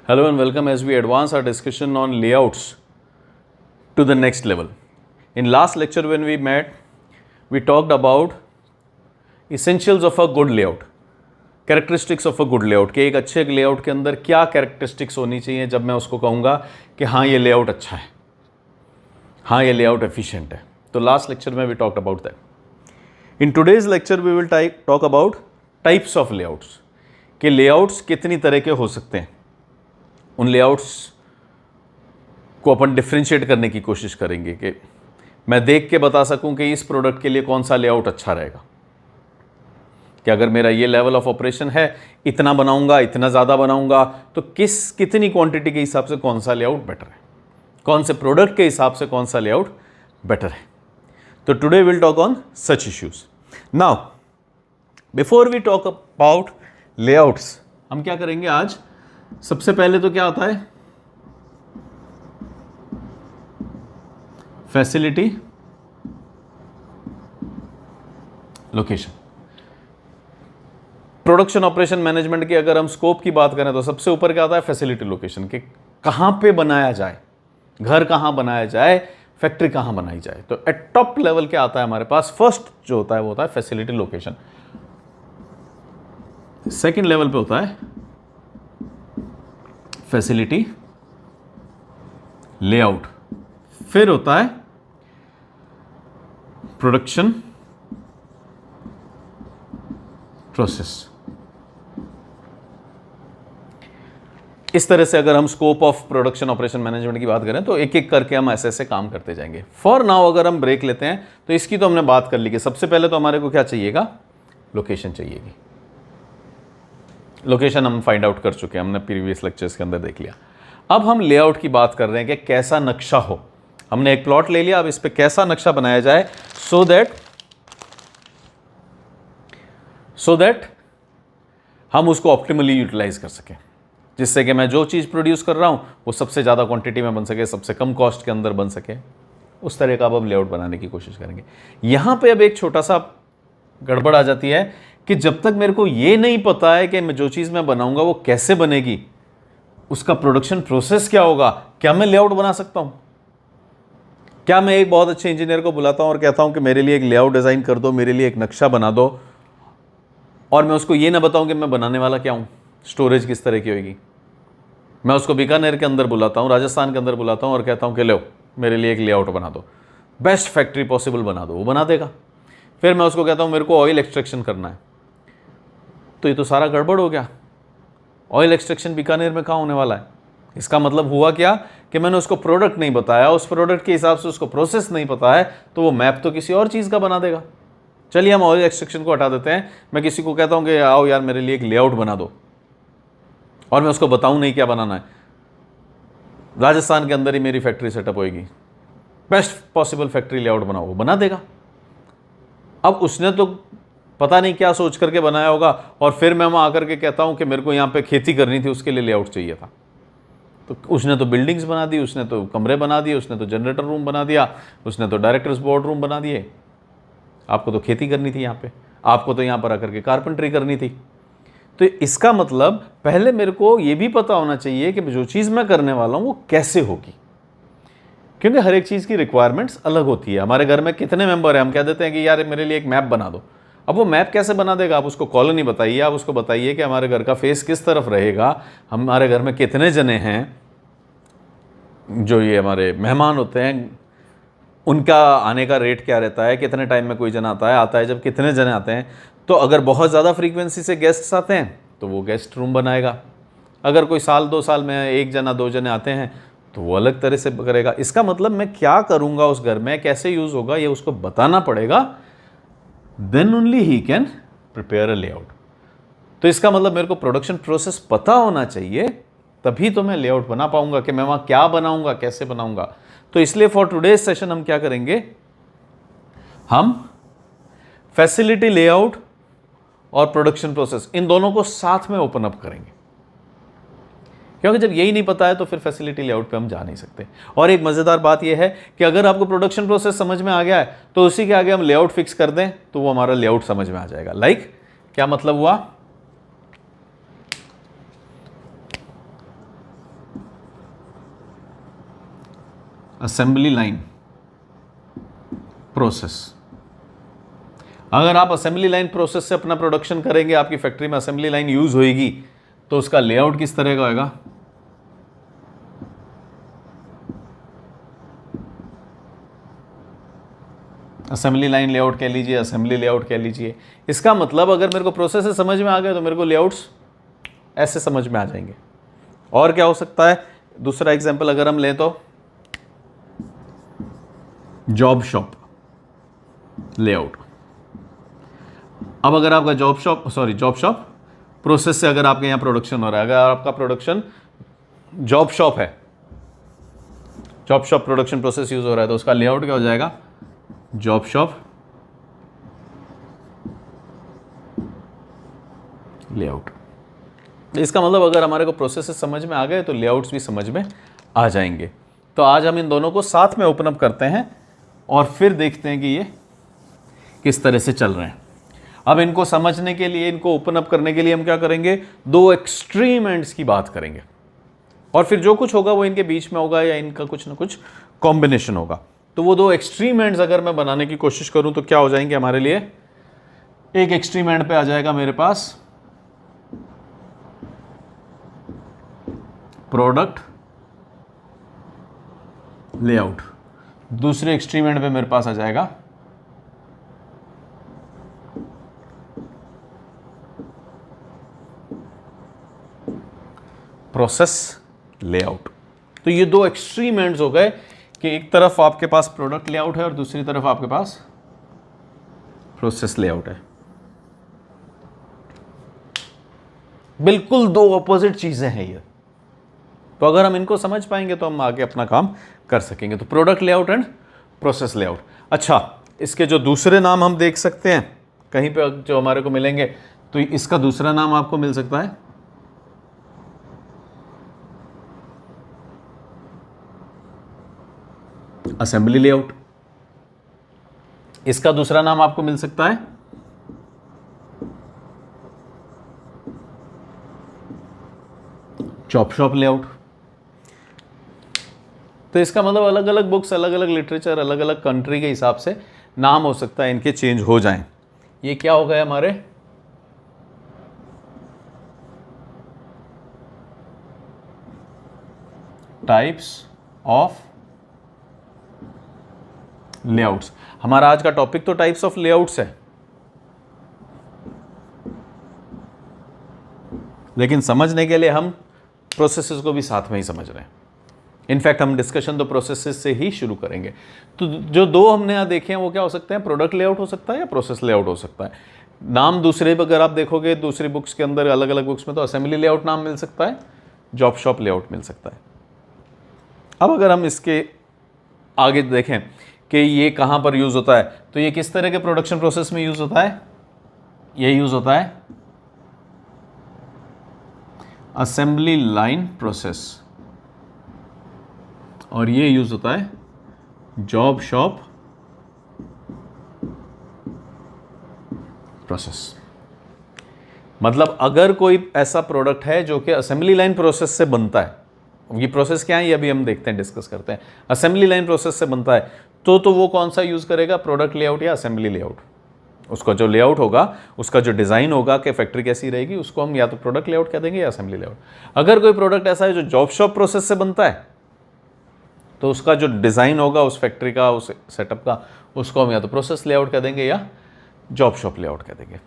Hello and welcome as we advance our discussion on layouts to the next level. In last lecture when we met, we talked about essentials of a good layout, characteristics of a good layout कि एक अच्छे layout के अंदर क्या characteristics होनी चाहिए जब मैं उसको कहूँगा कि हाँ ये layout अच्छा है, हाँ ये layout efficient है. तो last lecture में we talked about that. In today's lecture we will talk about types of layouts कि layouts कितनी तरह के हो सकते हैं. उन लेआउट्स को अपन डिफ्रेंशिएट करने की कोशिश करेंगे कि मैं देख के बता सकूं कि इस प्रोडक्ट के लिए कौन सा लेआउट अच्छा रहेगा. कि अगर मेरा ये लेवल ऑफ ऑपरेशन है, इतना बनाऊंगा, इतना ज़्यादा बनाऊंगा, तो कितनी क्वांटिटी के हिसाब से कौन सा लेआउट बेटर है, कौन से प्रोडक्ट के हिसाब से कौन सा लेआउट बेटर है. तो today will talk on such issues. Now before we talk about layouts, हम क्या करेंगे आज. सबसे पहले तो क्या आता है, facility location. Production operation management की अगर हम स्कोप की बात करें तो सबसे ऊपर क्या आता है, फैसिलिटी लोकेशन कि कहां पे बनाया जाए, घर कहां बनाया जाए, फैक्ट्री कहां बनाई जाए. तो एट टॉप लेवल क्या आता है हमारे पास, फर्स्ट जो होता है वो होता है फैसिलिटी लोकेशन. सेकंड लेवल पे होता है फैसिलिटी लेआउट. फिर होता है प्रोडक्शन प्रोसेस. इस तरह से अगर हम scope of production operation management की बात करें तो एक एक करके हम ऐसे ऐसे काम करते जाएंगे. फॉर नाउ अगर हम ब्रेक लेते हैं तो इसकी तो हमने बात कर ली कि सबसे पहले तो हमारे को क्या चाहिएगा, लोकेशन चाहिएगी. लोकेशन हम फाइंड आउट कर चुके हैं, हमने प्रीवियस लेक्चर्स के अंदर देख लिया. अब हम लेआउट की बात कर रहे हैं कि कैसा नक्शा हो. हमने एक प्लॉट ले लिया, अब इस पे कैसा नक्शा बनाया जाए सो दैट हम उसको ऑप्टिमली यूटिलाइज कर सकें, जिससे कि मैं जो चीज़ प्रोड्यूस कर रहा हूं वो सबसे ज़्यादा क्वांटिटी में बन सके, सबसे कम कॉस्ट के अंदर बन सके. उस तरह का अब हम लेआउट बनाने की कोशिश करेंगे. यहां पे अब एक छोटा सा गड़बड़ आ जाती है कि जब तक मेरे को ये नहीं पता है कि मैं जो चीज़ मैं बनाऊंगा वो कैसे बनेगी, उसका प्रोडक्शन प्रोसेस क्या होगा, क्या मैं लेआउट बना सकता हूं. क्या मैं एक बहुत अच्छे इंजीनियर को बुलाता हूं और कहता हूं कि मेरे लिए एक लेआउट डिज़ाइन कर दो, मेरे लिए एक नक्शा बना दो, और मैं उसको ये ना बताऊं कि मैं बनाने वाला क्या हूं, स्टोरेज किस तरह की होगी. मैं उसको बीकानेर के अंदर बुलाता हूं, राजस्थान के अंदर बुलाता हूं और कहता हूं कि लो मेरे लिए एक लेआउट बना दो, बेस्ट फैक्ट्री पॉसिबल बना दो, वो बना देगा. फिर मैं उसको कहता हूं मेरे को ऑयल एक्सट्रैक्शन करना है, तो ये तो सारा गड़बड़ हो गया. ऑयल एक्सट्रैक्शन बीकानेर में कहाँ होने वाला है. इसका मतलब हुआ क्या कि मैंने उसको प्रोडक्ट नहीं बताया, उस प्रोडक्ट के हिसाब से उसको प्रोसेस नहीं पता है, तो वो मैप तो किसी और चीज़ का बना देगा. चलिए हम ऑयल एक्सट्रैक्शन को हटा देते हैं. मैं किसी को कहता हूँ कि आओ यार मेरे लिए एक लेआउट बना दो, और मैं उसको बताऊँ नहीं क्या बनाना है. राजस्थान के अंदर ही मेरी फैक्ट्री सेटअप होएगी, बेस्ट पॉसिबल फैक्ट्री लेआउट बनाओ, वो बना देगा. अब उसने तो पता नहीं क्या सोच करके बनाया होगा, और फिर मैं वहाँ आकर के कहता हूँ कि मेरे को यहाँ पे खेती करनी थी, उसके लिए लेआउट चाहिए था. तो उसने तो बिल्डिंग्स बना दी, उसने तो कमरे बना दिए, उसने तो जनरेटर रूम बना दिया, उसने तो डायरेक्टर्स बोर्ड रूम बना दिए. आपको तो खेती करनी थी यहाँ पे, आपको तो यहाँ पर आकर के कारपेंट्री करनी थी. तो इसका मतलब पहले मेरे को ये भी पता होना चाहिए कि जो चीज़ मैं करने वाला हूँ वो कैसे होगी, क्योंकि हर एक चीज़ की रिक्वायरमेंट्स अलग होती है. हमारे घर में कितने मेंबर हैं, हम कह देते हैं कि यार मेरे लिए एक मैप बना दो. अब वो मैप कैसे बना देगा, आप उसको कॉलोनी बताइए, आप उसको बताइए कि हमारे घर का फेस किस तरफ रहेगा, हमारे घर में कितने जने हैं, जो ये हमारे मेहमान होते हैं उनका आने का रेट क्या रहता है, कितने टाइम में कोई जन आता है जब कितने जने आते हैं. तो अगर बहुत ज़्यादा फ्रीक्वेंसी से गेस्ट्स आते हैं तो वो गेस्ट रूम बनाएगा. अगर कोई साल 2 साल में एक जना 2 जने आते हैं तो वो अलग तरह से करेगा. इसका मतलब मैं क्या करूँगा उस घर में, कैसे यूज़ होगा, ये उसको बताना पड़ेगा. Then only he can prepare a layout. तो इसका मतलब मेरे को प्रोडक्शन प्रोसेस पता होना चाहिए, तभी तो मैं लेआउट बना पाऊंगा कि मैं वहाँ क्या बनाऊंगा, कैसे बनाऊंगा. तो इसलिए फॉर टुडेज सेशन हम क्या करेंगे, हम फैसिलिटी लेआउट और प्रोडक्शन प्रोसेस इन दोनों को साथ में ओपन अप करेंगे. क्योंकि जब यही नहीं पता है तो फिर फैसिलिटी लेआउट पे हम जा नहीं सकते। और एक मज़ेदार बात यह है कि अगर आपको प्रोडक्शन प्रोसेस समझ में आ गया है तो उसी के आगे हम लेआउट फिक्स कर दें तो वो हमारा लेआउट समझ में आ जाएगा। लाइक क्या मतलब हुआ, असेंबली लाइन प्रोसेस। अगर आप असेंबली लाइन प्रोसेस से अपना प्रोडक्शन करेंगे, आपकी फैक्ट्री में असेंबली लाइन यूज होएगी, तो उसका लेआउट किस तरह का होगा? असेंबली लाइन लेआउट कह लीजिए, असेंबली लेआउट कह लीजिए। इसका मतलब अगर मेरे को प्रोसेस से समझ में आ गया तो मेरे को लेआउट्स ऐसे समझ में आ जाएंगे। और क्या हो सकता है? दूसरा एग्जांपल अगर हम लें तो जॉब शॉप लेआउट। अब अगर आपका जॉब शॉप प्रोसेस से अगर आपके यहाँ प्रोडक्शन हो रहा है, अगर आपका प्रोडक्शन जॉब शॉप है, job shop production process use हो रहा है, तो उसका लेआउट क्या हो जाएगा? Job shop layout. इसका मतलब अगर हमारे को प्रोसेसेस समझ में आ गए तो लेआउट्स भी समझ में आ जाएंगे। तो आज हम इन दोनों को साथ में ओपन अप करते हैं और फिर देखते हैं कि ये किस तरह से चल रहे हैं। अब इनको समझने के लिए, इनको ओपन अप करने के लिए हम क्या करेंगे? दो एक्सट्रीम एंड्स की बात करेंगे और फिर जो कुछ होगा वो इनके बीच में होगा या इनका कुछ ना कुछ कॉम्बिनेशन होगा। तो वो दो एक्सट्रीम एंड्स अगर मैं बनाने की कोशिश करूं तो क्या हो जाएंगे हमारे लिए? एक एक्सट्रीम एंड पे आ जाएगा मेरे पास प्रोडक्ट लेआउट, दूसरे एक्सट्रीम एंड पे मेरे पास आ जाएगा प्रोसेस लेआउट। तो ये दो एक्सट्रीम एंड्स हो गए कि एक तरफ आपके पास प्रोडक्ट लेआउट है और दूसरी तरफ आपके पास प्रोसेस लेआउट है। बिल्कुल दो ऑपोजिट चीजें हैं ये। तो अगर हम इनको समझ पाएंगे तो हम आगे अपना काम कर सकेंगे। तो product layout and process layout. अच्छा, इसके जो दूसरे नाम हम देख सकते हैं कहीं पे जो हमारे को मिलेंगे, तो इसका दूसरा नाम आपको मिल सकता है असेंबली लेआउट। इसका दूसरा नाम आपको मिल सकता है चॉप शॉप लेआउट। तो इसका मतलब अलग अलग बुक्स, अलग अलग लिटरेचर, अलग अलग कंट्री के हिसाब से नाम हो सकता है इनके चेंज हो जाएं। ये क्या हो गए हमारे टाइप्स ऑफ लेआउट्स। हमारा आज का टॉपिक तो टाइप्स ऑफ लेआउट्स है, लेकिन समझने के लिए हम प्रोसेसेस को भी साथ में ही समझ रहे हैं। इनफैक्ट हम डिस्कशन तो प्रोसेसेस से ही शुरू करेंगे। तो जो दो हमने यहाँ देखे हैं वो क्या हो सकते हैं? प्रोडक्ट लेआउट हो सकता है या प्रोसेस लेआउट हो सकता है। नाम दूसरे अगर आप देखोगे दूसरी बुक्स के अंदर, अलग अलग बुक्स में, तो असेंबली लेआउट नाम मिल सकता है, जॉब शॉप लेआउट मिल सकता है। अब अगर हम इसके आगे देखें कि ये कहाँ पर यूज़ होता है, तो ये किस तरह के प्रोडक्शन प्रोसेस में यूज़ होता है? ये यूज़ होता है असेंबली लाइन प्रोसेस और ये यूज़ होता है जॉब शॉप प्रोसेस। मतलब अगर कोई ऐसा प्रोडक्ट है जो कि असेंबली लाइन प्रोसेस से बनता है, ये प्रोसेस क्या है ये अभी हम देखते हैं, डिस्कस करते हैं। असेंबली लाइन प्रोसेस से बनता है तो वो कौन सा यूज़ करेगा? प्रोडक्ट लेआउट या असेंबली लेआउट। उसका जो लेआउट होगा, उसका जो डिज़ाइन होगा कि फैक्ट्री कैसी रहेगी, उसको हम या तो प्रोडक्ट लेआउट कह देंगे या असेंबली लेआउट। अगर कोई प्रोडक्ट ऐसा है जो जॉब शॉप प्रोसेस से बनता है तो उसका जो डिज़ाइन होगा उस फैक्ट्री का, उस सेटअप का, उसको हम या तो प्रोसेस लेआउट कह देंगे या जॉब शॉप लेआउट कह देंगे।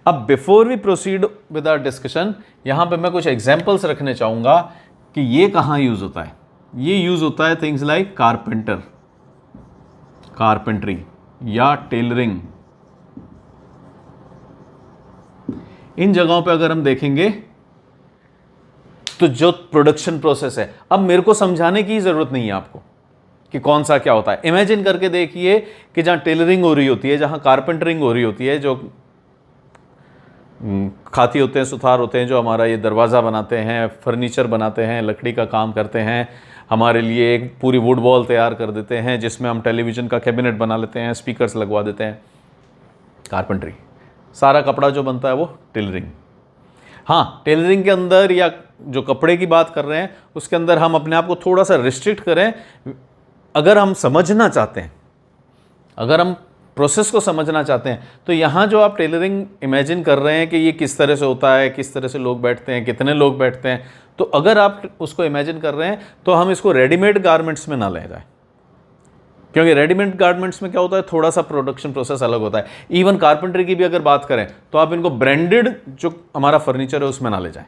अब before we proceed with our discussion, यहाँ पे मैं कुछ एग्जाम्पल्स रखने चाहूँगा कि ये कहाँ यूज़ होता है। ये यूज़ होता है थिंग्स लाइक कारपेंट्री या टेलरिंग। इन जगहों पे अगर हम देखेंगे तो जो प्रोडक्शन प्रोसेस है, अब मेरे को समझाने की ज़रूरत नहीं है आपको कि कौन सा क्या होता है। इमेजिन करके देखिए कि जहाँ टेलरिंग हो रही होती है, जहाँ कारपेंटरिंग हो रही होती है, जो खाती होते हैं, सुथार होते हैं, जो हमारा ये दरवाज़ा बनाते हैं, फर्नीचर बनाते हैं, लकड़ी का काम करते हैं, हमारे लिए एक पूरी वुड वॉल तैयार कर देते हैं जिसमें हम टेलीविज़न का कैबिनेट बना लेते हैं, स्पीकर्स लगवा देते हैं। कारपेंट्री, सारा कपड़ा जो बनता है वो टेलरिंग। हाँ, टेलरिंग के अंदर या जो कपड़े की बात कर रहे हैं उसके अंदर हम अपने आप को थोड़ा सा रिस्ट्रिक्ट करें, अगर हम समझना चाहते हैं, अगर हम प्रोसेस को समझना चाहते हैं, तो यहाँ जो आप टेलरिंग इमेजिन कर रहे हैं कि ये किस तरह से होता है, किस तरह से लोग बैठते हैं, कितने लोग बैठते हैं, तो अगर आप उसको इमेजिन कर रहे हैं तो हम इसको रेडीमेड गारमेंट्स में ना ले जाएं, क्योंकि रेडीमेड गारमेंट्स में क्या होता है, थोड़ा सा प्रोडक्शन प्रोसेस अलग होता है। इवन कारपेंटरी की भी अगर बात करें तो आप इनको ब्रांडेड जो हमारा फर्नीचर है उसमें ना ले जाएं,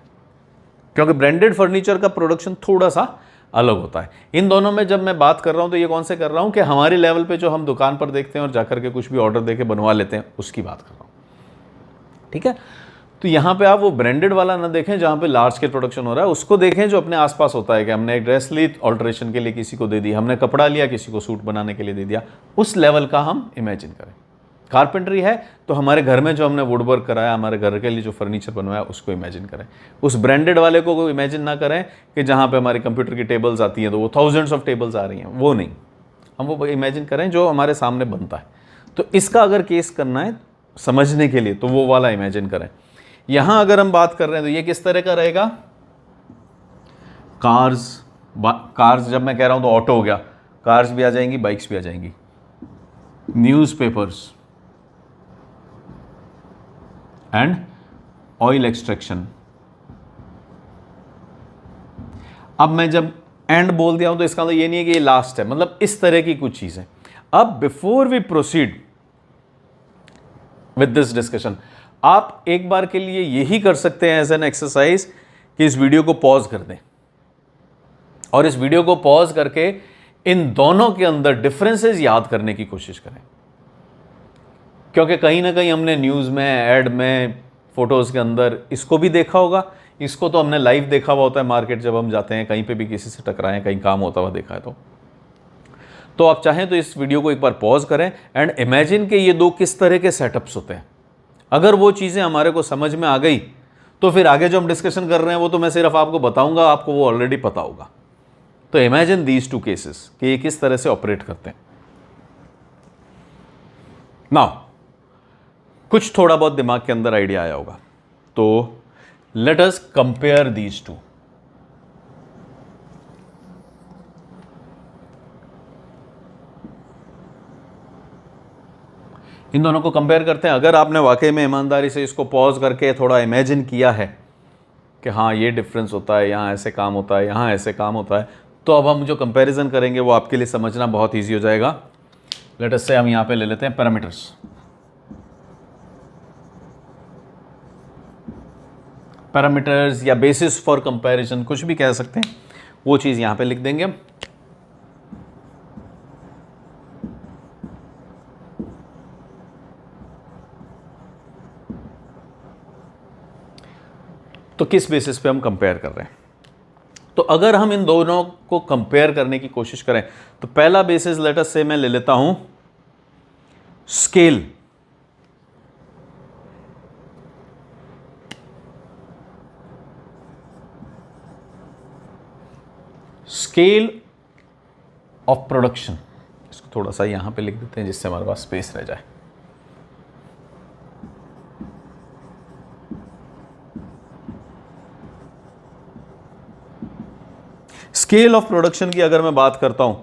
क्योंकि ब्रांडेड फर्नीचर का प्रोडक्शन थोड़ा सा अलग होता है। इन दोनों में जब मैं बात कर रहा हूं तो ये कौन से कर रहा हूं कि हमारे लेवल पे जो हम दुकान पर देखते हैं और जाकर के कुछ भी ऑर्डर देके बनवा लेते हैं, उसकी बात कर रहा हूं, ठीक है। तो यहाँ पे आप वो ब्रांडेड वाला ना देखें जहाँ पे लार्ज स्केल प्रोडक्शन हो रहा है, उसको देखें जो अपने आसपास होता है कि हमने एक ड्रेस ली, ऑल्ट्रेशन के लिए किसी को दे दी, हमने कपड़ा लिया किसी को सूट बनाने के लिए दे दिया, उस लेवल का हम इमेजिन करें। कारपेंटरी है तो हमारे घर में जो हमने वुड वर्क कराया, हमारे घर के लिए जो फर्नीचर बनवाया, उसको इमेजिन करें। उस ब्रांडेड वाले को इमेजिन ना करें कि जहाँ पे हमारी कंप्यूटर की टेबल्स आती हैं तो वो थाउजेंड्स ऑफ टेबल्स आ रही हैं, वो नहीं। हम वो इमेजिन करें जो हमारे सामने बनता है। तो इसका अगर केस करना है समझने के लिए तो वो वाला इमेजिन करें। यहाँ अगर हम बात कर रहे हैं तो ये किस तरह का रहेगा, कार्स जब मैं कह रहा हूँ तो ऑटो हो गया, कार्स भी आ जाएंगी, बाइक्स भी आ जाएंगी, न्यूज़पेपर्स एंड ऑयल एक्सट्रैक्शन। अब मैं जब एंड बोल दिया हूं तो इसका मतलब ये नहीं है कि ये लास्ट है, मतलब इस तरह की कुछ चीज है। अब before we proceed with this discussion, आप एक बार के लिए यही कर सकते हैं एज एन एक्सरसाइज कि इस वीडियो को पॉज कर दें और इस वीडियो को पॉज करके इन दोनों के अंदर डिफरेंसेस याद करने की कोशिश करें, क्योंकि कहीं ना कहीं हमने न्यूज़ में, ऐड में, फोटोज़ के अंदर इसको भी देखा होगा। इसको तो हमने लाइव देखा हुआ होता है, मार्केट जब हम जाते हैं, कहीं पे भी किसी से टकराएं, कहीं काम होता हुआ देखा है तो आप चाहें तो इस वीडियो को एक बार पॉज करें एंड इमेजिन कि ये दो किस तरह के सेटअप्स होते हैं। अगर वो चीज़ें हमारे को समझ में आ गई तो फिर आगे जो हम डिस्कशन कर रहे हैं वो तो मैं सिर्फ आपको बताऊंगा, आपको वो ऑलरेडी पता होगा। तो इमेजिन दीज टू केसेस कि ये किस तरह से ऑपरेट करते हैं। नाउ कुछ थोड़ा बहुत दिमाग के अंदर आइडिया आया होगा, तो let us compare these two. इन दोनों को कंपेयर करते हैं। अगर आपने वाकई में ईमानदारी से इसको पॉज करके थोड़ा इमेजिन किया है कि हाँ ये डिफरेंस होता है, यहाँ ऐसे काम होता है, यहाँ ऐसे काम होता है, तो अब हम जो कंपैरिजन करेंगे वो आपके लिए समझना बहुत ईजी हो जाएगा। लेट अस से हम यहाँ पे ले लेते हैं पैरामीटर्स। पैरामीटर्स या बेसिस फॉर कंपैरिजन, कुछ भी कह सकते हैं, वो चीज़ यहाँ पे लिख देंगे हम। तो किस बेसिस पे हम कंपेयर कर रहे हैं, तो अगर हम इन दोनों को कंपेयर करने की कोशिश करें तो पहला बेसिस लेट अस से मैं ले लेता हूं स्केल। स्केल ऑफ प्रोडक्शन, इसको थोड़ा सा यहां पे लिख देते हैं जिससे हमारे पास स्पेस रह जाए। स्केल ऑफ प्रोडक्शन की अगर मैं बात करता हूं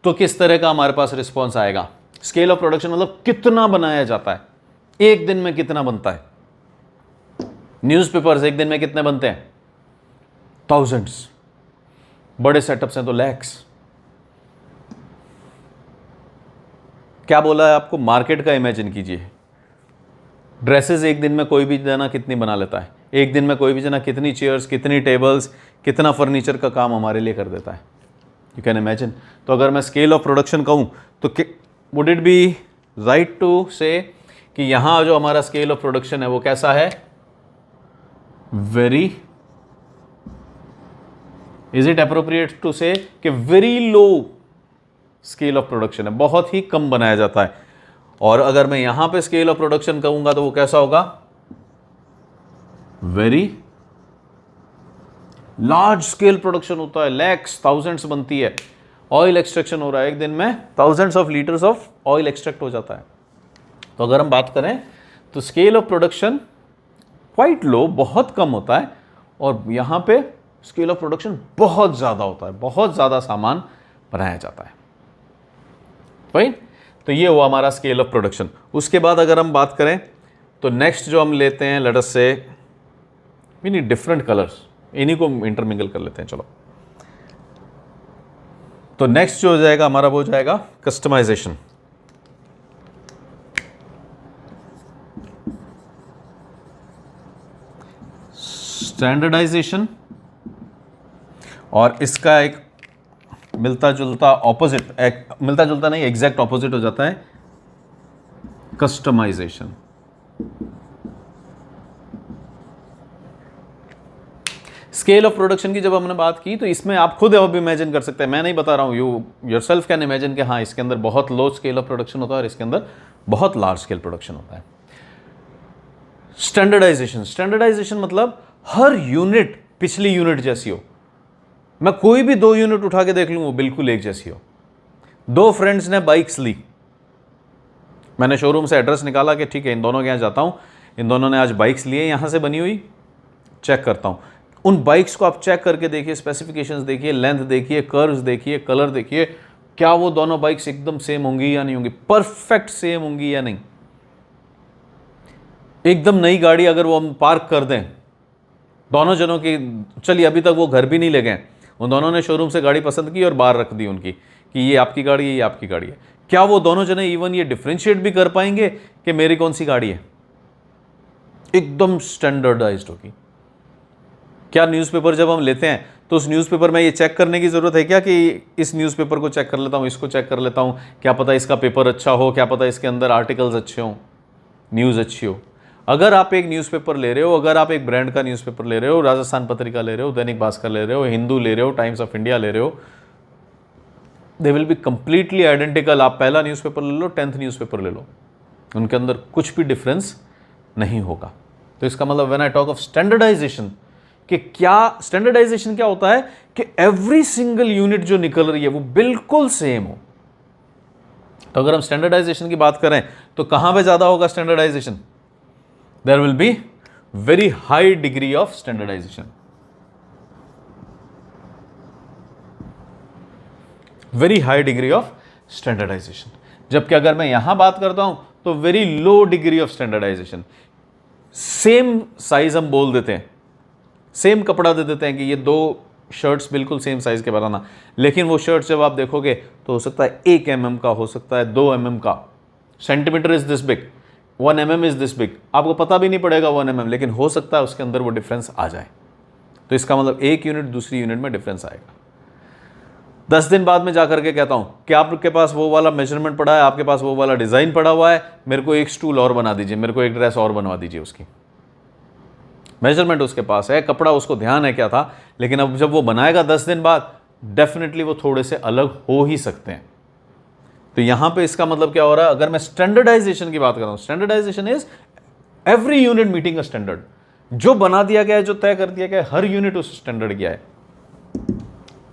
तो किस तरह का हमारे पास रिस्पॉन्स आएगा। स्केल ऑफ प्रोडक्शन मतलब कितना बनाया जाता है, एक दिन में कितना बनता है। न्यूज़पेपर्स एक दिन में कितने बनते हैं, थाउजेंड्स, बड़े सेटअप्स हैं तो लैक्स। क्या बोला है आपको, मार्केट का इमेजिन कीजिए। ड्रेसेस एक दिन में कोई भी जना कितनी बना लेता है, एक दिन में कोई भी जना कितनी चेयर्स, कितनी टेबल्स, कितना फर्नीचर का काम हमारे लिए कर देता है। You can imagine. तो अगर मैं स्केल ऑफ प्रोडक्शन कहूँ तो would it be right to say कि यहाँ जो हमारा स्केल ऑफ प्रोडक्शन है वो कैसा है, very, is it appropriate to say कि very low scale of production है, बहुत ही कम बनाया जाता है। और अगर मैं यहां पे स्केल ऑफ प्रोडक्शन कहूंगा तो वो कैसा होगा, वेरी लार्ज स्केल प्रोडक्शन होता है, लैक्स, थाउजेंड्स बनती है। ऑयल एक्सट्रैक्शन हो रहा है, एक दिन में thousands of litres of oil extract हो जाता है। तो अगर हम बात करें तो scale of production quite low, बहुत कम होता है, और यहां पे स्केल ऑफ प्रोडक्शन बहुत ज़्यादा होता है, बहुत ज़्यादा सामान बनाया जाता है। राइट। तो ये हुआ हमारा स्केल ऑफ प्रोडक्शन। उसके बाद अगर हम बात करें तो नेक्स्ट जो हम लेते हैं, लेट अस से वी नीड डिफरेंट कलर्स, इन्हीं को इंटरमिंगल कर लेते हैं। चलो, तो नेक्स्ट जो हो जाएगा हमारा वो हो जाएगा कस्टमाइजेशन। स्टैंडर्डाइजेशन, और इसका एक मिलता जुलता ऑपोजिट, मिलता जुलता नहीं, एग्जैक्ट ऑपोजिट हो जाता है कस्टमाइजेशन। स्केल ऑफ प्रोडक्शन की जब हमने बात की तो इसमें आप खुद अब इमेजिन कर सकते हैं, मैं नहीं बता रहा हूं, यू योरसेल्फ कैन इमेजिन कि हाँ इसके अंदर बहुत लो स्केल ऑफ प्रोडक्शन होता है और इसके अंदर बहुत लार्ज स्केल प्रोडक्शन होता है। स्टैंडर्डाइजेशन, स्टैंडर्डाइजेशन मतलब हर यूनिट पिछली यूनिट जैसी हो। मैं कोई भी 2 यूनिट उठा के देख लूं वो बिल्कुल एक जैसी हो। 2 फ्रेंड्स ने बाइक्स ली, मैंने शोरूम से एड्रेस निकाला कि ठीक है इन दोनों के यहाँ जाता हूं, इन दोनों ने आज बाइक्स लिए यहां से बनी हुई, चेक करता हूं। उन बाइक्स को आप चेक करके देखिए, स्पेसिफिकेशंस देखिए, लेंथ देखिए, कर्व्स देखिए, कलर देखिए, क्या वो दोनों बाइक्स एकदम सेम होंगी या नहीं होंगी, परफेक्ट सेम होंगी या नहीं। एकदम नई गाड़ी अगर वो हम पार्क कर दें दोनों जनों की, चलिए अभी तक वो घर भी नहीं ले गए, उन दोनों ने शोरूम से गाड़ी पसंद की और बाहर रख दी उनकी कि ये आपकी गाड़ी है, ये आपकी गाड़ी है, क्या वो दोनों जने इवन ये डिफरेंशिएट भी कर पाएंगे कि मेरी कौन सी गाड़ी है? एकदम स्टैंडर्डाइज्ड होगी। क्या न्यूज़पेपर जब हम लेते हैं तो उस न्यूज़पेपर में ये चेक करने की ज़रूरत है क्या कि इस न्यूज़पेपर को चेक कर लेता हूँ, इसको चेक कर लेता हूँ, क्या पता इसका पेपर अच्छा हो, क्या पता इसके अंदर आर्टिकल्स अच्छे हों, न्यूज़ अच्छी हो। अगर आप एक न्यूज़पेपर ले रहे हो, अगर आप एक ब्रांड का न्यूज़पेपर ले रहे हो, राजस्थान पत्रिका ले रहे हो, दैनिक भास्कर ले रहे हो, हिंदू ले रहे हो, टाइम्स ऑफ इंडिया ले रहे हो, they will be completely identical. आप पहला न्यूज़पेपर ले लो, 10th न्यूज़पेपर ले लो, उनके अंदर कुछ भी डिफरेंस नहीं होगा। तो इसका मतलब when I talk of standardisation, कि क्या स्टैंडर्डाइजेशन क्या होता है कि एवरी सिंगल यूनिट जो निकल रही है वो बिल्कुल सेम हो। तो अगर हम स्टैंडर्डाइजेशन की बात करें तो कहां पे ज्यादा होगा standardisation? There will be very high degree of standardisation, very high degree of standardisation. जबकि अगर मैं यहां बात करता हूं तो very low degree of standardisation. Same size हम बोल देते हैं, सेम कपड़ा दे देते हैं कि ये 2 शर्ट्स बिल्कुल सेम साइज के बनाना, लेकिन वो शर्ट जब आप देखोगे तो हो सकता है 1 mm का, हो सकता है 2 mm का, centimetre is this big, 1 mm is this big, आपको पता भी नहीं पड़ेगा 1 mm, लेकिन हो सकता है उसके अंदर वो डिफरेंस आ जाए। तो इसका मतलब एक यूनिट दूसरी यूनिट में डिफरेंस आएगा। 10 दिन बाद में जाकर के कहता हूं कि आपके पास वो वाला मेजरमेंट पड़ा है, आपके पास वो वाला डिजाइन पड़ा हुआ है, मेरे को एक स्टूल और बना दीजिए, मेरे को एक ड्रेस और बनवा दीजिए। उसकी मेजरमेंट उसके पास है, कपड़ा उसको ध्यान है क्या था, लेकिन अब जब वो बनाएगा 10 दिन बाद, डेफिनेटली वो थोड़े से अलग हो ही सकते हैं। तो यहां पे इसका मतलब क्या हो रहा है? अगर मैं स्टैंडर्डाइजेशन की बात कर रहा हूं, standardisation is every unit meeting a standard. जो बना दिया गया है, जो तय कर दिया गया है, हर यूनिट उस स्टैंडर्ड किया है।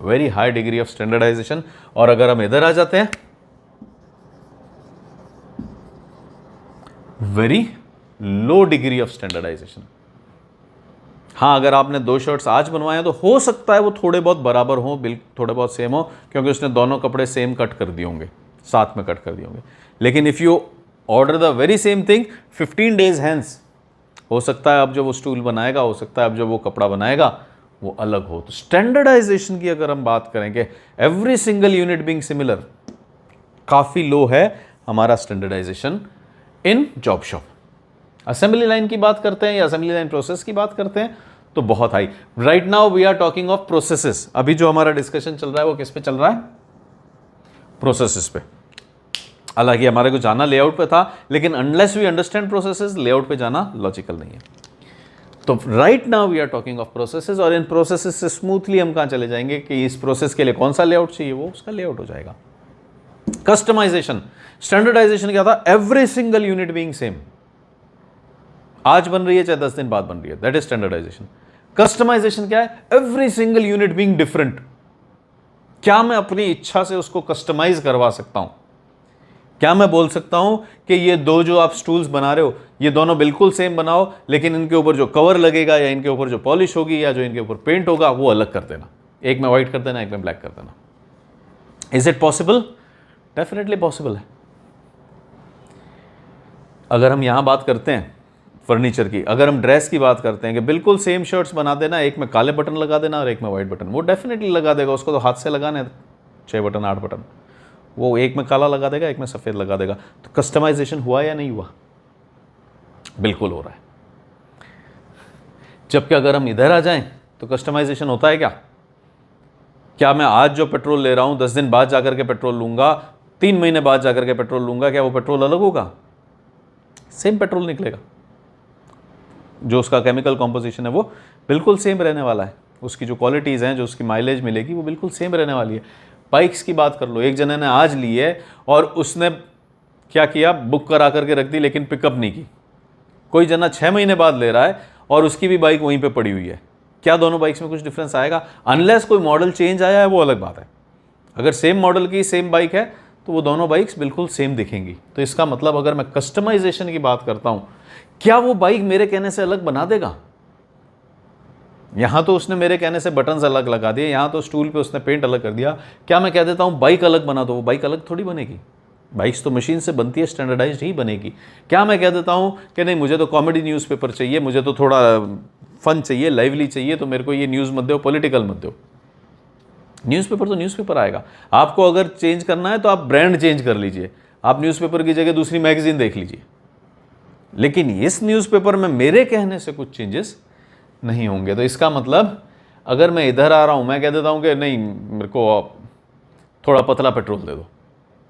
Very high degree of standardisation. और अगर हम इधर आ जाते हैं, very low degree of standardisation. हाँ, अगर आपने 2 शर्ट्स आज बनवाए हैं तो हो सकता है वो थोड़े बहुत बराबर हो, थोड़े बहुत सेम हो, क्योंकि उसने दोनों कपड़े सेम कट कर दिए होंगे, साथ में कट कर दिए होंगे। लेकिन if you order the very same thing 15 days हैंस, हो सकता है अब जो वो स्टूल बनाएगा, हो सकता है अब जो वो कपड़ा बनाएगा वो अलग हो। तो स्टैंडर्डाइजेशन की अगर हम बात करें कि every single unit being similar, काफ़ी लो है हमारा स्टैंडर्डाइजेशन इन जॉब शॉप। असेंबली लाइन की बात करते हैं या असेंबली लाइन प्रोसेस की बात करते हैं तो बहुत high. Right now we are talking of processes. अभी जो हमारा डिस्कशन चल रहा है वो किस पे चल रहा है? प्रोसेसेस पे। हालांकि हमारे को जाना लेआउट पे था, लेकिन unless we understand processes, layout पे जाना लॉजिकल नहीं है। तो right now we are talking of processes, और इन प्रोसेसेस से स्मूथली हम कहां चले जाएंगे कि इस प्रोसेस के लिए कौन सा लेआउट चाहिए, वो उसका लेआउट हो जाएगा। कस्टमाइजेशन। स्टैंडर्डाइजेशन क्या था? Every single unit being same, आज बन रही है चाहे 10 दिन बाद बन रही है, दैट इज स्टैंडर्डाइजेशन। कस्टमाइजेशन क्या है? Every single unit being different. क्या मैं अपनी इच्छा से उसको कस्टमाइज करवा सकता हूं? क्या मैं बोल सकता हूं कि ये 2 जो आप स्टूल्स बना रहे हो, ये दोनों बिल्कुल सेम बनाओ, लेकिन इनके ऊपर जो कवर लगेगा या इनके ऊपर जो पॉलिश होगी या जो इनके ऊपर पेंट होगा वो अलग कर देना, एक में व्हाइट कर देना, एक में ब्लैक कर देना। Is it possible? Definitely possible है। अगर हम यहाँ बात करते हैं फर्नीचर की, अगर हम ड्रेस की बात करते हैं कि बिल्कुल सेम शर्ट्स बना देना, एक में काले बटन लगा देना और एक में वाइट बटन, वो डेफिनेटली लगा देगा। उसको तो हाथ से लगाने 6 बटन 8 बटन, वो एक में काला लगा देगा, एक में सफ़ेद लगा देगा। तो कस्टमाइजेशन हुआ या नहीं हुआ? बिल्कुल हो रहा है। जबकि अगर हम इधर आ जाएं तो कस्टमाइजेशन होता है क्या? क्या मैं आज जो पेट्रोल ले रहा हूं 10 दिन बाद जाकर के पेट्रोल लूंगा, 3 महीने बाद जाकर के पेट्रोल लूंगा, क्या वो पेट्रोल अलग होगा? सेम पेट्रोल निकलेगा। जो उसका केमिकल कॉम्पोजिशन है वो बिल्कुल सेम रहने वाला है। उसकी जो क्वालिटीज़ हैं, जो उसकी माइलेज मिलेगी वो बिल्कुल सेम रहने वाली है। बाइक्स की बात कर लो, एक जने ने आज ली है और उसने क्या किया, बुक करा करके रख दी लेकिन पिकअप नहीं की। कोई जना 6 महीने बाद ले रहा है और उसकी भी बाइक वहीं पे पड़ी हुई है। क्या दोनों बाइक्स में कुछ डिफरेंस आएगा? अनलेस कोई मॉडल चेंज आया है, वो अलग बात है। अगर सेम मॉडल की सेम बाइक है तो वो दोनों बाइक्स बिल्कुल सेम दिखेंगी। तो इसका मतलब अगर मैं कस्टमाइजेशन की बात करता हूं, क्या वो बाइक मेरे कहने से अलग बना देगा? यहां तो उसने मेरे कहने से बटन्स अलग लगा दिए, यहां तो स्टूल पे उसने पेंट अलग कर दिया। क्या मैं कह देता हूं बाइक अलग बना दो, वो बाइक अलग थोड़ी बनेगी। बाइक्स तो मशीन से बनती है, स्टैंडर्डाइज्ड ही बनेगी। क्या मैं कह देता हूं कि नहीं मुझे तो कॉमेडी न्यूज़पेपर चाहिए, मुझे तो थोड़ा फन चाहिए, लाइवली चाहिए, तो मेरे को ये न्यूज़ मत दो, पॉलिटिकल मत दो। न्यूज़पेपर तो न्यूज़पेपर आएगा। आपको अगर चेंज करना है तो आप ब्रांड चेंज कर लीजिए, आप न्यूज़पेपर की जगह दूसरी मैगजीन देख लीजिए। लेकिन इस न्यूज़पेपर में मेरे कहने से कुछ चेंजेस नहीं होंगे। तो इसका मतलब अगर मैं इधर आ रहा हूं, मैं कह देता हूं कि नहीं मेरे को थोड़ा पतला पेट्रोल दे दो,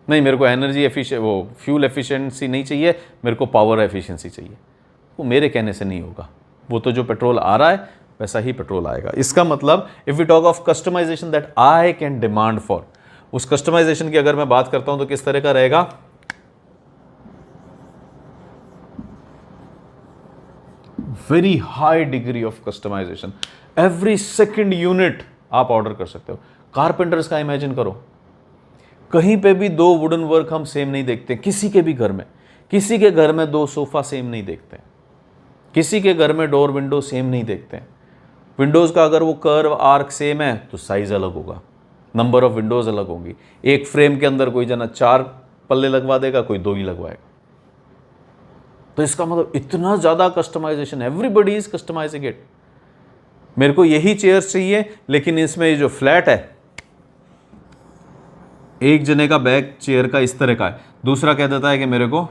नहीं मेरे को एनर्जी वो फ्यूल एफिशिएंसी नहीं चाहिए, मेरे को पावर एफिशिएंसी चाहिए, वो मेरे कहने से नहीं होगा। वो तो जो पेट्रोल आ रहा है वैसा ही पेट्रोल आएगा। इसका मतलब if we talk of customization that I can demand for, उस कस्टमाइजेशन की अगर मैं बात करता हूं तो किस तरह का रहेगा? Very high degree of customization. Every second unit आप ऑर्डर कर सकते हो। कारपेंटर्स का इमेजिन करो, कहीं पे भी 2 वुडन वर्क हम सेम नहीं देखते। किसी के भी घर में, किसी के घर में 2 सोफा सेम नहीं देखते, किसी के घर में डोर विंडो सेम नहीं देखते। विंडोज़ का अगर वो कर्व आर्क सेम है तो साइज अलग होगा, नंबर ऑफ विंडोज़ अलग होंगी। एक फ्रेम के अंदर कोई जना 4 पल्ले लगवा देगा, कोई 2 ही लगवाएगा। तो इसका मतलब इतना ज़्यादा customization, everybody is customizing it. मेरे को यही चेयर्स चाहिए लेकिन इसमें ये जो फ्लैट है, एक जने का बैक चेयर का इस तरह का है, दूसरा कह देता है कि मेरे को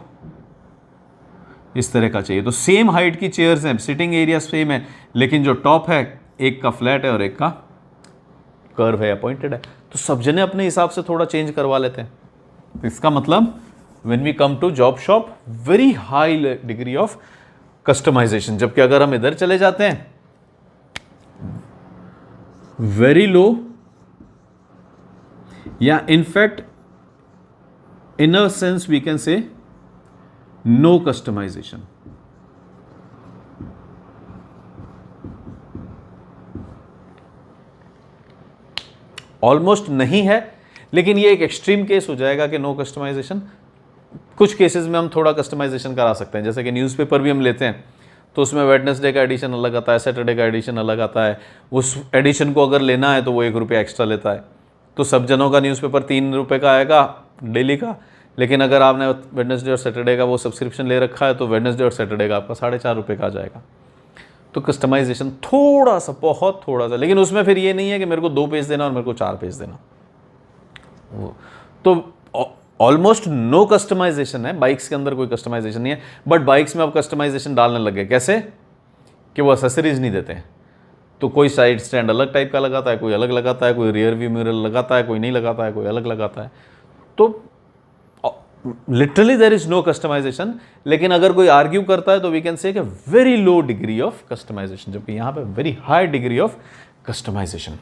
इस तरह का चाहिए। तो सेम हाइट की चेयर्स हैं, सिटिंग एरिया सेम है, लेकिन जो टॉप है एक का फ्लैट है और एक का कर्व है या पॉइंटेड है। तो सब जने अपने हिसाब से थोड़ा चेंज करवा लेते हैं। तो इसका मतलब when we come to job shop, very high degree of customization. जबकि अगर हम इधर चले जाते हैं, वेरी लो, या in fact in a sense we can say no customization. Almost नहीं है, लेकिन ये एक एक्सट्रीम केस हो जाएगा कि नो कस्टमाइजेशन। कुछ केसेस में हम थोड़ा कस्टमाइजेशन करा सकते हैं, जैसे कि न्यूज़पेपर भी हम लेते हैं तो उसमें वेडनेसडे का एडिशन अलग आता है, सैटरडे का एडिशन अलग आता है। उस एडिशन को अगर लेना है तो वो 1 रुपया एक्स्ट्रा लेता है। तो सब जनों का न्यूज़पेपर 3 रुपये का आएगा डेली का, लेकिन अगर आपने वेडनेसडे और सैटरडे का वो सब्सक्रिप्शन ले रखा है तो वेडनेसडे और सैटरडे का आपका 4.5 रुपये का आ जाएगा। तो कस्टमाइजेशन थोड़ा सा, बहुत थोड़ा सा, लेकिन उसमें फिर ये नहीं है कि मेरे को 2 पेज देना और मेरे को 4 पेज देना। तो ऑलमोस्ट नो कस्टमाइजेशन है। बाइक्स के अंदर कोई कस्टमाइजेशन नहीं है, बट बाइक्स में अब कस्टमाइजेशन डालने लगे। कैसे? कि वो एसेसरीज नहीं देते हैं। तो कोई साइड स्टैंड अलग टाइप का लगाता है, कोई अलग लगाता है, कोई रियर व्यू मिरर लगाता है, कोई नहीं लगाता है, कोई अलग लगाता है। तो literally there is no customization. लेकिन अगर कोई आर्ग्यू करता है तो we can say very low degree of customization, जबकि यहां पे very high degree of customization.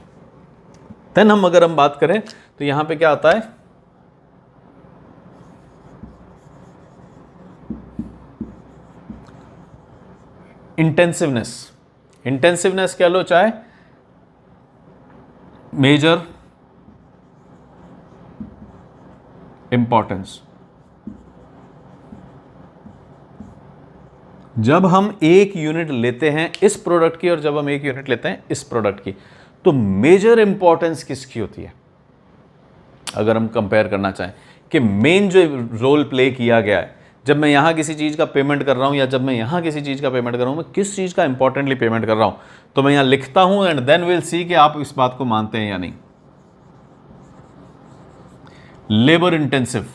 Then अगर हम बात करें तो यहां पे क्या आता है? इंटेंसिवनेस। इंटेंसिवनेस कह लो चाहे मेजर इंपॉर्टेंस। जब हम एक यूनिट लेते हैं इस प्रोडक्ट की और जब हम एक यूनिट लेते हैं इस प्रोडक्ट की, तो मेजर इंपॉर्टेंस किसकी होती है? अगर हम कंपेयर करना चाहें, कि मेन जो रोल प्ले किया गया है, जब मैं यहाँ किसी चीज़ का पेमेंट कर रहा हूँ या जब मैं यहाँ किसी चीज़ का पेमेंट कर रहा हूँ, मैं किस चीज़ का इंपॉर्टेंटली पेमेंट कर रहा हूँ, तो मैं यहाँ लिखता हूँ एंड देन विल सी कि आप इस बात को मानते हैं या नहीं। लेबर इंटेंसिव,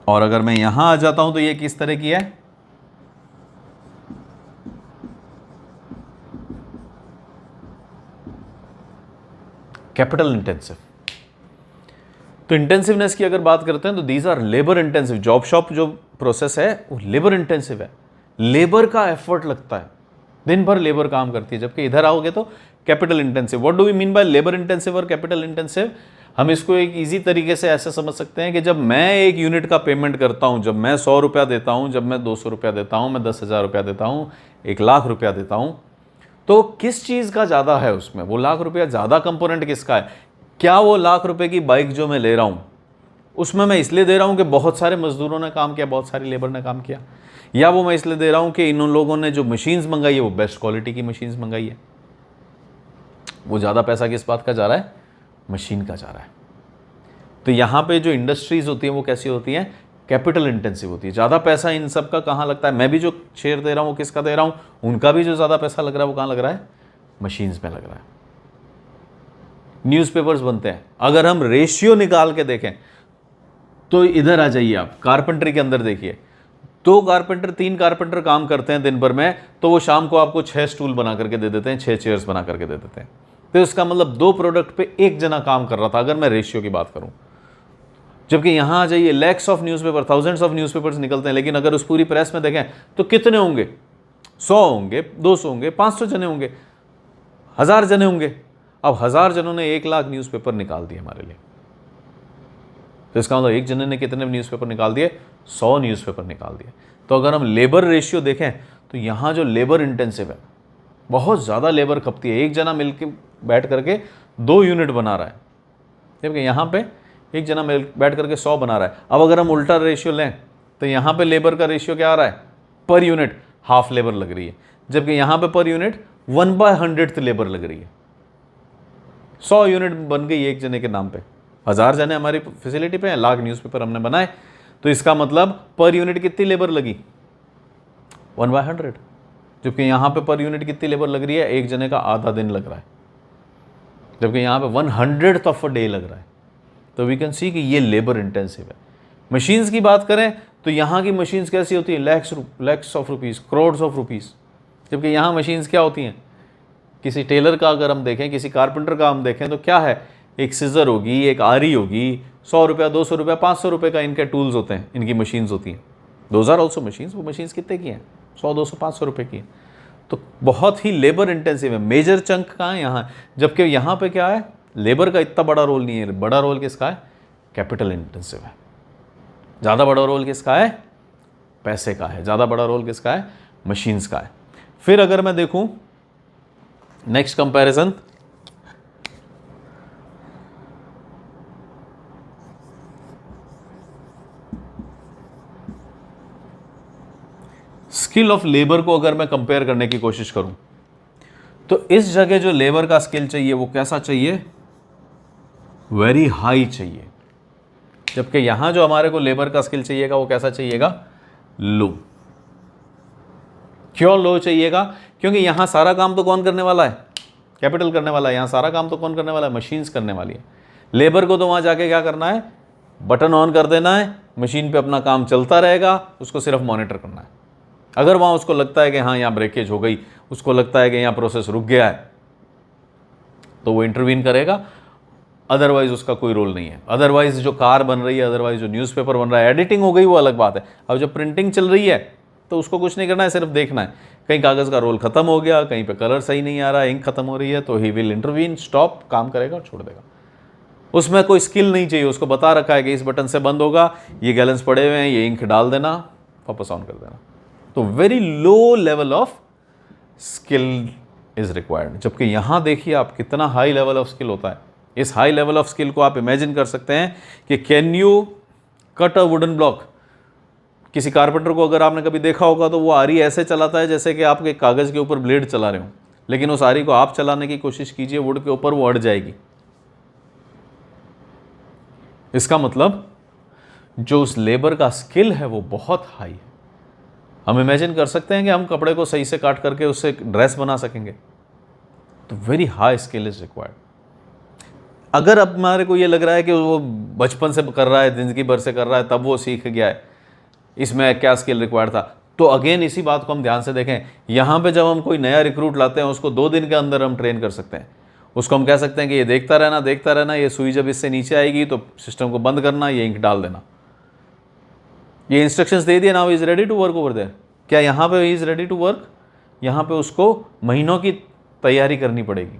और अगर मैं यहां आ जाता हूं तो ये किस तरह की है, कैपिटल इंटेंसिव। तो इंटेंसिवनेस की अगर बात करते हैं तो these are labour intensive. Job shop जो प्रोसेस है वो लेबर इंटेंसिव है, लेबर का एफर्ट लगता है, दिन भर लेबर काम करती है। जबकि इधर आओगे तो capital intensive. What do we mean by labour intensive और कैपिटल इंटेंसिव? हम इसको एक इजी तरीके से ऐसे समझ सकते हैं कि जब मैं एक यूनिट का पेमेंट करता हूं, जब मैं 100 रुपया देता हूं, जब मैं 200 रुपया देता हूं, मैं 10,000 रुपया देता हूं, 1,00,000 रुपया देता हूं, तो किस चीज़ का ज़्यादा है उसमें? वो लाख रुपया ज़्यादा कंपोनेंट किसका है? क्या वो लाख रुपए की बाइक जो मैं ले रहा हूँ उसमें मैं इसलिए दे रहा हूँ कि बहुत सारे मजदूरों ने काम किया, बहुत सारी लेबर ने काम किया, या वो मैं इसलिए दे रहा हूँ कि इन लोगों ने जो मशीन्स मंगाई है वो बेस्ट क्वालिटी की मशीन्स मंगाई है? वो ज़्यादा पैसा किस बात का जा रहा है? मशीन का जा रहा है। तो यहाँ पे जो इंडस्ट्रीज होती हैं वो कैसी होती हैं? कैपिटल इंटेंसिव होती है। ज़्यादा पैसा इन सब का कहाँ लगता है? मैं भी जो शेयर दे रहा हूँ वो किसका दे रहा हूँ? उनका भी जो ज़्यादा पैसा लग रहा है वो कहाँ लग रहा है? मशीन्स में लग रहा है। न्यूज़पेपर्स बनते हैं, अगर हम रेशियो निकाल के देखें तो इधर आ जाइए आप, कारपेंटरी के अंदर देखिए, 2 कारपेंटर 3 कारपेंटर काम करते हैं दिन भर में, तो वो शाम को आपको 6 स्टूल बना करके दे देते हैं, 6 चेयर्स बना करके दे देते हैं। तो इसका मतलब 2 प्रोडक्ट पे 1 जना काम कर रहा था, अगर मैं रेशियो की बात करूं। जबकि यहां आ जाइए, lakhs of newspaper, thousands of newspapers निकलते हैं, लेकिन अगर उस पूरी प्रेस में देखें तो कितने होंगे? 100 होंगे, 200 होंगे, 500 जने होंगे, 1000 जने होंगे। अब 1000 जनों ने 1,00,000 न्यूज़पेपर निकाल दिए हमारे लिए, तो इसका मतलब 1 जने ने कितने न्यूज़पेपर निकाल दिए? 100 न्यूज़पेपर निकाल दिए। तो अगर हम लेबर रेशियो देखें तो यहाँ जो लेबर इंटेंसिव है, बहुत ज़्यादा लेबर खपती है। 1 जना मिलकर बैठ करके 2 यूनिट बना रहा है, जबकि यहाँ पे 1 जना बैठ करके 100 बना रहा है। अब अगर हम उल्टा रेशियो लें तो यहाँ पे लेबर का रेशियो क्या आ रहा है? पर यूनिट हाफ लेबर लग रही है, जबकि यहाँ पे पर यूनिट 1/100th लेबर लग रही है। 100 यूनिट बन गई 1 जने के नाम पे, 1000 जने हमारी फैसिलिटी पे हैं, 1,00,000 न्यूज़पेपर हमने बनाए, तो इसका मतलब पर यूनिट कितनी लेबर लगी? 1/100। जबकि यहाँ पे पर यूनिट कितनी लेबर लग रही है? 1 जने का आधा दिन लग रहा है, जबकि यहाँ पे 1/100th ऑफ अ डे लग रहा है। तो वी कैन सी कि ये लेबर इंटेंसिव है। मशीन्स की बात करें तो यहाँ की मशीन्स कैसी होती है? Lakhs of rupees, crores of rupees. जबकि यहाँ मशीन्स क्या होती हैं? किसी टेलर का अगर हम देखें, किसी कारपेंटर का हम देखें तो क्या है? एक सीजर होगी, एक आरी होगी, 100 रुपया, 200 रुपया, 500 रुपये का इनके टूल्स होते हैं, इनकी मशीन्स होती हैं। Those are also machines. वो मशीन्स कितने की हैं? 100, 200, 500 रुपये की हैं। तो बहुत ही लेबर इंटेंसिव है। मेजर चंक कहाँ है? यहाँ। जबकि यहाँ पे क्या है? लेबर का इतना बड़ा रोल नहीं है। बड़ा रोल किसका है? कैपिटल इंटेंसिव है। ज़्यादा बड़ा रोल किसका है? पैसे का है। ज़्यादा बड़ा रोल किसका है? मशीन्स का है। फिर अगर मैं देखूँ next comparison, skill of labour को अगर मैं कंपेयर करने की कोशिश करूं तो इस जगह जो लेबर का स्किल चाहिए वो कैसा चाहिए? वेरी हाई चाहिए। जबकि यहां जो हमारे को लेबर का स्किल चाहिएगा वो कैसा चाहिएगा? लो। क्यों लो चाहिएगा? क्योंकि यहां सारा काम तो कौन करने वाला है? कैपिटल करने वाला है। यहां सारा काम तो कौन करने वाला है? मशीन्स करने वाली है। लेबर को तो वहां जाके क्या करना है? बटन ऑन कर देना है, मशीन पे अपना काम चलता रहेगा, उसको सिर्फ मॉनिटर करना है। अगर वहाँ उसको लगता है कि हाँ यहाँ ब्रेकेज हो गई, उसको लगता है कि यहाँ प्रोसेस रुक गया है, तो वो इंटरवीन करेगा, अदरवाइज उसका कोई रोल नहीं है। अदरवाइज जो कार बन रही है, अदरवाइज जो न्यूज़पेपर बन रहा है, एडिटिंग हो गई वो अलग बात है। अब जब प्रिंटिंग चल रही है तो उसको कुछ नहीं करना है, सिर्फ देखना है कहीं कागज़ का रोल खत्म हो गया, कहीं पे कलर सही नहीं आ रहा, इंक खत्म हो रही है, तो ही विल इंटरवीन, स्टॉप, काम करेगा और छोड़ देगा। उसमें कोई स्किल नहीं चाहिए। उसको बता रखा है कि इस बटन से बंद होगा, ये गैलेंस पड़े हुए हैं, ये इंक डाल देना, वापस ऑन कर देना। तो very low level of skill is required. जबकि यहां देखिए आप कितना हाई लेवल ऑफ स्किल होता है। इस हाई लेवल ऑफ स्किल को आप इमेजिन कर सकते हैं कि can you cut a wooden block. किसी कारपेंटर को अगर आपने कभी देखा होगा तो वो आरी ऐसे चलाता है जैसे कि आप एक कागज़ के ऊपर ब्लेड चला रहे हो, लेकिन उस आरी को आप चलाने की कोशिश कीजिए वुड के ऊपर, वो अड़ जाएगी। इसका मतलब जो उस लेबर का स्किल है वो बहुत हाई है। हम इमेजिन कर सकते हैं कि हम कपड़े को सही से काट करके उससे ड्रेस बना सकेंगे, तो very high skill is required. अगर अब हमारे को ये लग रहा है कि वो बचपन से कर रहा है, जिंदगी भर से कर रहा है, तब वो सीख गया है, इसमें क्या स्किल रिक्वायर्ड था, तो अगेन इसी बात को हम ध्यान से देखें। यहाँ पे जब हम कोई नया रिक्रूट लाते हैं, उसको 2 दिन के अंदर हम ट्रेन कर सकते हैं। उसको हम कह सकते हैं कि ये देखता रहना, ये सुई जब इससे नीचे आएगी तो सिस्टम को बंद करना, ये इंक डाल देना, ये इंस्ट्रक्शंस दे दिया, now is ready to work over there. क्या यहाँ पे इज रेडी टू वर्क? यहाँ पे उसको महीनों की तैयारी करनी पड़ेगी,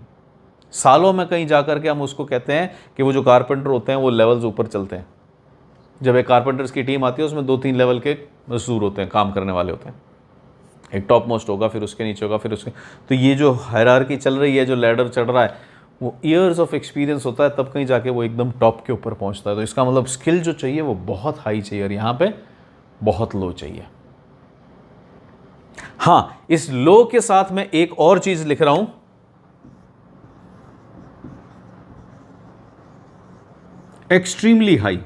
सालों में कहीं जा कर के हम उसको कहते हैं कि वो जो कारपेंटर होते हैं वो लेवल्स ऊपर चलते हैं। जब एक कारपेंटर्स की टीम आती है उसमें 2-3 लेवल के मजदूर होते हैं, काम करने वाले होते हैं। एक टॉप मोस्ट होगा, फिर उसके नीचे होगा, फिर उसके, तो ये जो हायरार्की चल रही है, जो लैडर चढ़ रहा है, वो ईयर्स ऑफ एक्सपीरियंस होता है, तब कहीं जाके वो एकदम टॉप के ऊपर पहुंचता है। तो इसका मतलब स्किल जो चाहिए वो बहुत हाई चाहिए और यहाँ पे बहुत लो चाहिए। हाँ, इस लो के साथ मैं एक और चीज लिख रहा हूं, एक्सट्रीमली हाई।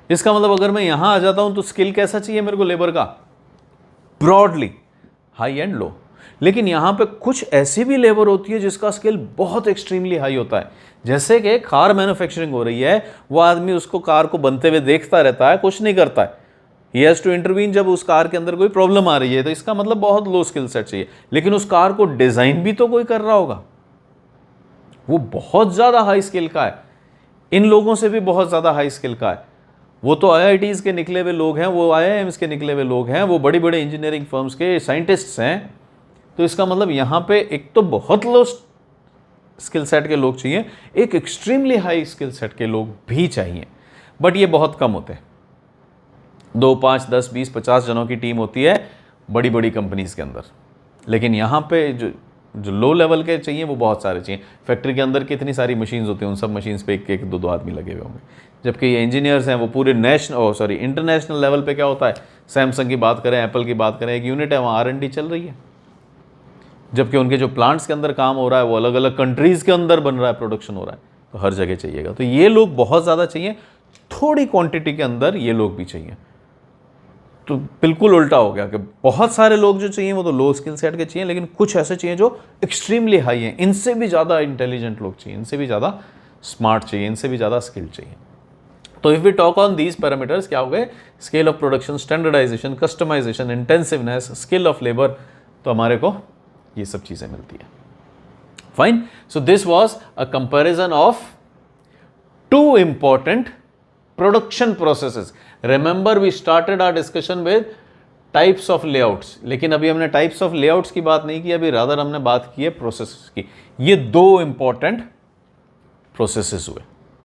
इसका मतलब अगर मैं यहां आ जाता हूं तो स्किल कैसा चाहिए मेरे को लेबर का? Broadly high and low. लेकिन यहां पे कुछ ऐसी भी लेबर होती है जिसका स्किल बहुत एक्सट्रीमली हाई होता है। जैसे कि कार मैन्युफैक्चरिंग हो रही है, वो आदमी उसको कार को बनते हुए देखता रहता है, कुछ नहीं करता है। ही हैज टू इंटरवीन जब उस कार के अंदर कोई प्रॉब्लम आ रही है, तो इसका मतलब बहुत लो स्किल सेट चाहिए। लेकिन उस कार को डिजाइन भी तो कोई कर रहा होगा, वो बहुत ज्यादा हाई स्किल का है, इन लोगों से भी बहुत ज्यादा हाई स्किल का है। वो तो IITs के निकले हुए लोग हैं, वो IIMs के निकले हुए लोग हैं, वो बड़ी बड़ी इंजीनियरिंग फर्म्स के साइंटिस्ट्स हैं। तो इसका मतलब यहाँ पे एक तो बहुत लो स्किल सेट के लोग चाहिए, एक एक्सट्रीमली हाई स्किल सेट के लोग भी चाहिए, बट ये बहुत कम होते हैं। 2, 5, 10, 20, 50 जनों की टीम होती है बड़ी बड़ी कंपनीज के अंदर। लेकिन यहाँ पे जो लो लेवल के चाहिए वो बहुत सारे चाहिए। फैक्ट्री के अंदर कितनी सारी मशीन्स होती हैं, उन सब मशीन्स पे 1-1, 2-2 आदमी लगे हुए होंगे। जबकि ये इंजीनियर्स हैं वो पूरे इंटरनेशनल लेवल पे क्या होता है, सैमसंग की बात करें, एप्पल की बात करें, एक यूनिट है, वहाँ R&D चल रही है। जबकि उनके जो प्लांट्स के अंदर काम हो रहा है वो अलग अलग कंट्रीज़ के अंदर बन रहा है, प्रोडक्शन हो रहा है, तो हर जगह चाहिएगा। तो ये लोग बहुत ज़्यादा चाहिए, थोड़ी क्वांटिटी के अंदर ये लोग भी चाहिए। तो बिल्कुल उल्टा हो गया कि बहुत सारे लोग जो चाहिए वो तो लो स्किल सेट के चाहिए, लेकिन कुछ ऐसे चाहिए जो एक्सट्रीमली हाई हैं, इनसे भी ज़्यादा इंटेलिजेंट लोग चाहिए, इनसे भी ज़्यादा स्मार्ट चाहिए, इनसे भी ज़्यादा स्किल चाहिए। तो if we talk on these parameters, क्या हो गए? Scale of production, standardisation, customisation, intensiveness, skill of labour, तो हमारे को ये सब चीज़ें मिलती है। Fine, so this was a comparison of 2 important production processes. Remember we started our discussion with types of layouts, लेकिन अभी हमने टाइप्स ऑफ लेआउट्स की बात नहीं की, अभी रादर हमने बात की है प्रोसेसेस की। ये 2 इंपॉर्टेंट प्रोसेसेस हुए।